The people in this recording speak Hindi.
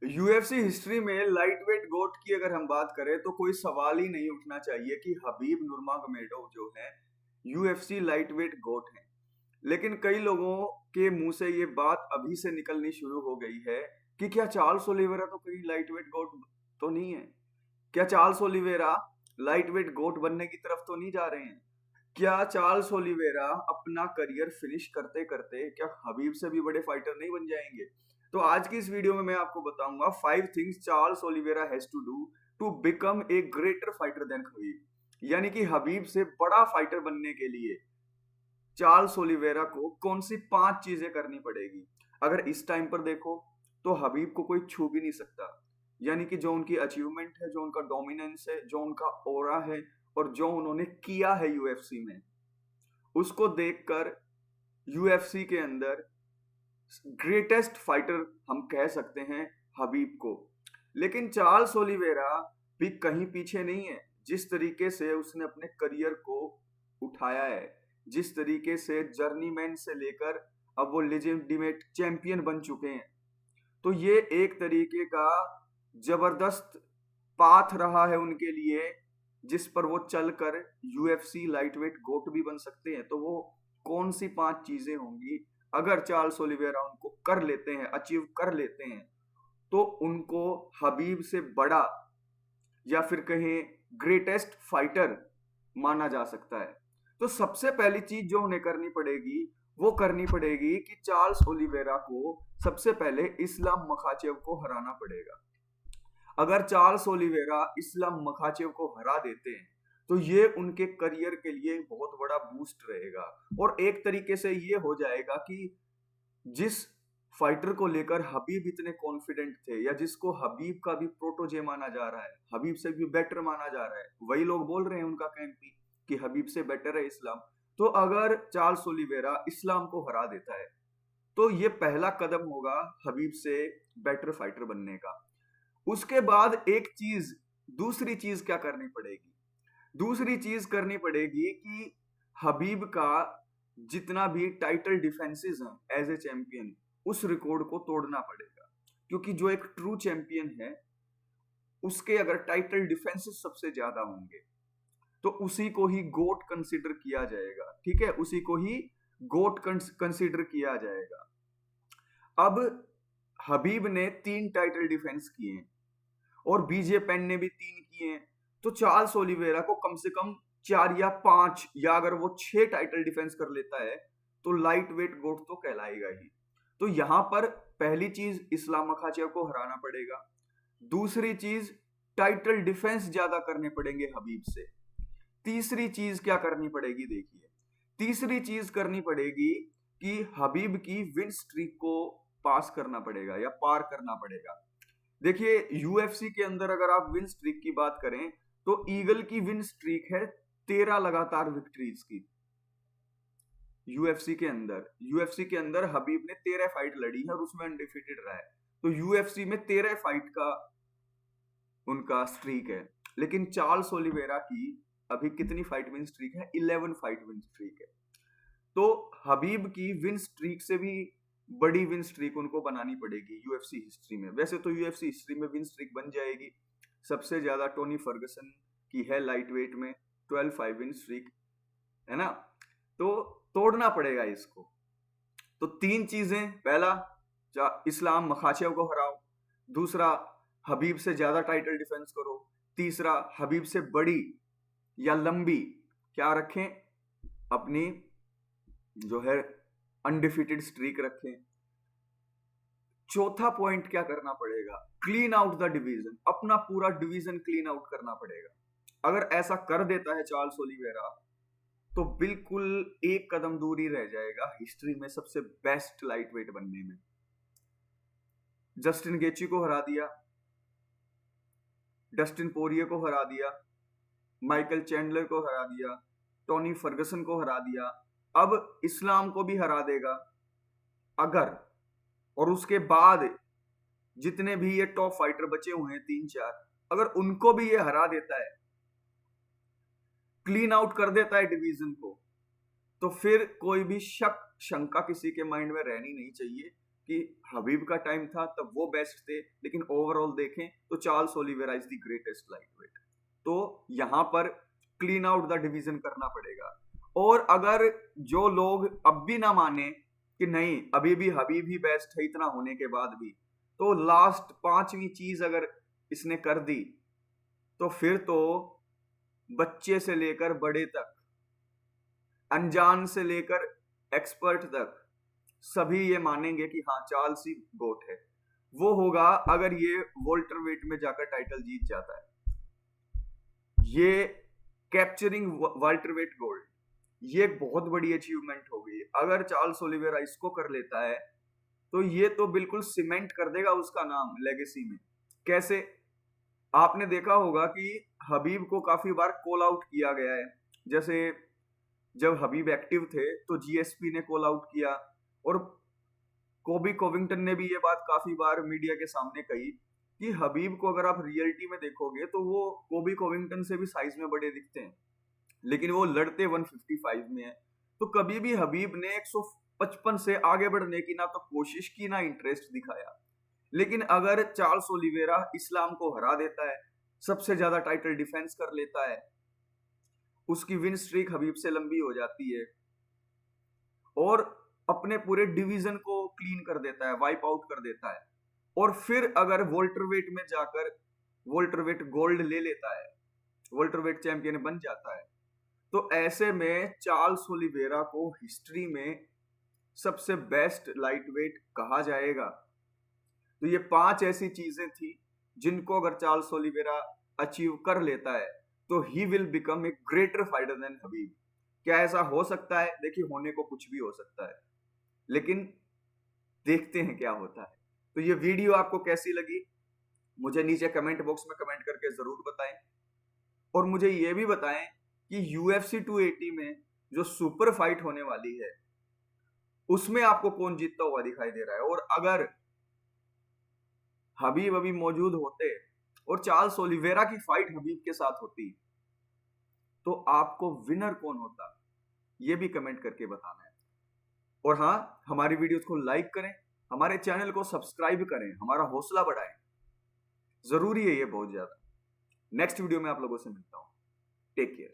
यूएफसी हिस्ट्री में लाइटवेट गोट की अगर हम बात करें तो कोई सवाल ही नहीं उठना चाहिए कि हबीब नुर्मागोमेडोव जो है यूएफसी लाइटवेट गोट है। लेकिन कई लोगों के मुंह से ये बात अभी से निकलनी शुरू हो गई है कि क्या चार्ल्स ओलिवेरा तो कहीं लाइटवेट गोट तो नहीं है। क्या चार्ल्स ओलिवेरा लाइटवेट गोट बनने की तरफ तो नहीं जा रहे हैं। क्या चार्ल्स ओलिवेरा अपना करियर फिनिश करते करते क्या हबीब से भी बड़े फाइटर नहीं बन जाएंगे। तो आज की इस वीडियो में मैं आपको बताऊंगा 5 things Charles Oliveira has to do to become a greater fighter than Khabib. यानी कि हबीब से बड़ा फाइटर बनने के लिए चार्ल्स ओलिवेरा को कौन सी 5 चीजें करनी पड़ेगी। अगर इस टाइम पर देखो तो हबीब को कोई छू भी नहीं सकता। यानी कि जो उनकी अचीवमेंट है, जो उनका डोमिनेंस है, जो उनका ओरा है और जो उन्होंने किया है यूएफसी में, उसको देखकर यूएफसी के अंदर ग्रेटेस्ट फाइटर हम कह सकते हैं हबीब को। लेकिन चार्ल्स ओलिवेरा भी कहीं पीछे नहीं है। जिस तरीके से उसने अपने करियर को उठाया है, जिस तरीके से जर्नीमैन से लेकर अब वो लेजेंडिमेट चैंपियन बन चुके हैं, तो ये एक तरीके का जबरदस्त पाथ रहा है उनके लिए जिस पर वो चलकर यूएफसी लाइटवेट गोट भी बन सकते हैं। तो वो कौन सी 5 चीजें होंगी अगर चार्ल्स ओलिवेरा उनको कर लेते हैं, अचीव कर लेते हैं, तो उनको हबीब से बड़ा या फिर कहें ग्रेटेस्ट फाइटर माना जा सकता है। तो सबसे पहली चीज जो उन्हें करनी पड़ेगी वो करनी पड़ेगी कि चार्ल्स ओलिवेरा को सबसे पहले इस्लाम मखाचेव को हराना पड़ेगा। अगर चार्ल्स ओलिवेरा इस्लाम मखाचेव को हरा देते हैं तो ये उनके करियर के लिए बहुत बड़ा बूस्ट रहेगा। और एक तरीके से ये हो जाएगा कि जिस फाइटर को लेकर हबीब इतने कॉन्फिडेंट थे या जिसको हबीब का भी प्रोटोजे माना जा रहा है, हबीब से भी बेटर माना जा रहा है, वही लोग बोल रहे हैं उनका कैंप कि हबीब से बेटर है इस्लाम। तो अगर चार्ल्स ओलिवेरा इस्लाम को हरा देता है तो ये पहला कदम होगा हबीब से बेटर फाइटर बनने का। उसके बाद एक चीज, दूसरी चीज क्या करनी पड़ेगी? दूसरी चीज करनी पड़ेगी कि हबीब का जितना भी टाइटल डिफेंसेस हैं एज ए चैंपियन, उस रिकॉर्ड को तोड़ना पड़ेगा। क्योंकि जो एक ट्रू चैंपियन है उसके अगर टाइटल डिफेंसेस सबसे ज्यादा होंगे तो उसी को ही गोट कंसीडर किया जाएगा। ठीक है, उसी को ही गोट कंसीडर किया जाएगा। अब हबीब ने 3 टाइटल डिफेंस किए हैं और बीजे पेन ने भी 3 किए हैं। तो चार्ल्स ओलिवेरा को कम से कम 4 या 5 या अगर वो 6 टाइटल डिफेंस कर लेता है तो लाइट वेट गोट तो कहलाएगा ही। तो यहां पर पहली चीज इस्लाम मखाचेव को हराना पड़ेगा। दूसरी चीज टाइटल डिफेंस ज्यादा करने पड़ेंगे हबीब से। तीसरी चीज क्या करनी पड़ेगी? देखिए, तीसरी चीज करनी पड़ेगी कि हबीब की विन स्ट्रीक को पास करना पड़ेगा या पार करना पड़ेगा। देखिए, यूएफसी के अंदर अगर आप विन स्ट्रीक की बात करें तो ईगल की विन स्ट्रीक है 13 लगातार विक्ट्रीज की। यूएफसी के अंदर हबीब ने 13 फाइट लड़ी है और उसमें अनडिफीटेड रहा है। तो यूएफसी में 13 फाइट का उनका स्ट्रीक है। लेकिन चार्ल्स ओलिवेरा की अभी कितनी फाइट विन स्ट्रीक है? 11 फाइट विन स्ट्रीक है। तो हबीब की विन स्ट्रीक से भी बड़ी विन स्ट्रीक उनको बनानी पड़ेगी यूएफसी हिस्ट्री में। वैसे तो यूएफसी हिस्ट्री में विन स्ट्रीक बन जाएगी, सबसे ज्यादा टोनी फर्गसन की है लाइट वेट में 12-5 विन स्ट्रीक, है ना। तो तोड़ना पड़ेगा इसको। तो 3 चीजें, पहला इस्लाम मखाचेव को हराओ, दूसरा हबीब से ज्यादा टाइटल डिफेंस करो, तीसरा हबीब से बड़ी या लंबी क्या रखें, अपनी जो है अनडिफीटेड स्ट्रीक रखें। चौथा पॉइंट क्या करना पड़ेगा? क्लीन आउट द डिवीजन, अपना पूरा डिवीजन क्लीन आउट करना पड़ेगा। अगर ऐसा कर देता है चार्ल्स ओलिवेरा तो बिल्कुल एक कदम दूर ही रह जाएगा हिस्ट्री में सबसे बेस्ट लाइटवेट बनने में। जस्टिन गेची को हरा दिया, डस्टिन पोरिये को हरा दिया, माइकल चैंडलर को हरा दिया, टोनी फर्गसन को हरा दिया, अब इस्लाम को भी हरा देगा अगर। और उसके बाद जितने भी ये टॉप फाइटर बचे हुए हैं 3-4, अगर उनको भी ये हरा देता है, क्लीन आउट कर देता है डिवीजन को, तो फिर कोई भी शक शंका किसी के माइंड में रहनी नहीं चाहिए कि हबीब का टाइम था तब वो बेस्ट थे, लेकिन ओवरऑल देखें तो Charles Oliveira is the greatest lightweight. तो यहां पर क्लीन आउट द डिवीजन करना पड़ेगा। और अगर जो लोग अब भी ना माने कि नहीं अभी भी हबीब ही बेस्ट है इतना होने के बाद भी, तो लास्ट पांचवी चीज अगर इसने कर दी तो फिर तो बच्चे से लेकर बड़े तक, अनजान से लेकर एक्सपर्ट तक सभी ये मानेंगे कि हाँ चार्ल्स ही गोट है। वो होगा अगर ये वोल्टर वेट में जाकर टाइटल जीत जाता है। ये कैप्चरिंग वाल्टर वेट गोल्ड, ये एक बहुत बड़ी अचीवमेंट होगी। अगर चार्ल्स ओलिवेरा इसको कर लेता है तो ये तो बिल्कुल सीमेंट कर देगा उसका नाम लेगेसी में। कैसे? आपने देखा होगा कि हबीब को काफी बार कॉल आउट किया गया है। जैसे जब हबीब एक्टिव थे तो जीएसपी ने कॉल आउट किया, और कोबी कोविंगटन ने भी ये बात काफी बार मीडिया के सामने कही कि हबीब को अगर आप रियलिटी में देखोगे तो वो कोबी कोविंगटन से भी साइज में बड़े दिखते हैं, लेकिन वो लड़ते 155 में है। तो कभी भी हबीब ने 155 से आगे बढ़ने की ना तो कोशिश की ना इंटरेस्ट दिखाया। लेकिन अगर चार्ल्स ओलिवेरा इस्लाम को हरा देता है, सबसे ज्यादा टाइटल डिफेंस कर लेता है, उसकी विन स्ट्रीक हबीब से लंबी हो जाती है, और अपने पूरे डिवीजन को क्लीन कर देता है, वाइप आउट कर देता है, और फिर अगर वोल्टरवेट में जाकर वोल्टरवेट गोल्ड ले लेता है, वोल्टरवेट चैंपियन बन जाता है, तो ऐसे में चार्ल्स ओलिवेरा को हिस्ट्री में सबसे बेस्ट लाइटवेट कहा जाएगा। तो ये 5 ऐसी चीजें थी जिनको अगर चार्ल्स ओलिवेरा अचीव कर लेता है तो he will become a greater fighter than Khabib. क्या ऐसा हो सकता है? देखिए, होने को कुछ भी हो सकता है, लेकिन देखते हैं क्या होता है। तो ये वीडियो आपको कैसी लगी मुझे नीचे कमेंट बॉक्स में कमेंट करके जरूर बताएं, और मुझे ये भी बताएं कि UFC 280 में जो सुपर फाइट होने वाली है उसमें आपको कौन जीतता हुआ दिखाई दे रहा है। और अगर हबीब अभी मौजूद होते और चार्ल्स ओलिवेरा की फाइट हबीब के साथ होती तो आपको विनर कौन होता, ये भी कमेंट करके बताना है। और हाँ, हमारी वीडियोस को लाइक करें, हमारे चैनल को सब्सक्राइब करें, हमारा हौसला बढ़ाएं, जरूरी है ये बहुत ज्यादा। नेक्स्ट वीडियो में आप लोगों से मिलता हूं। Take care.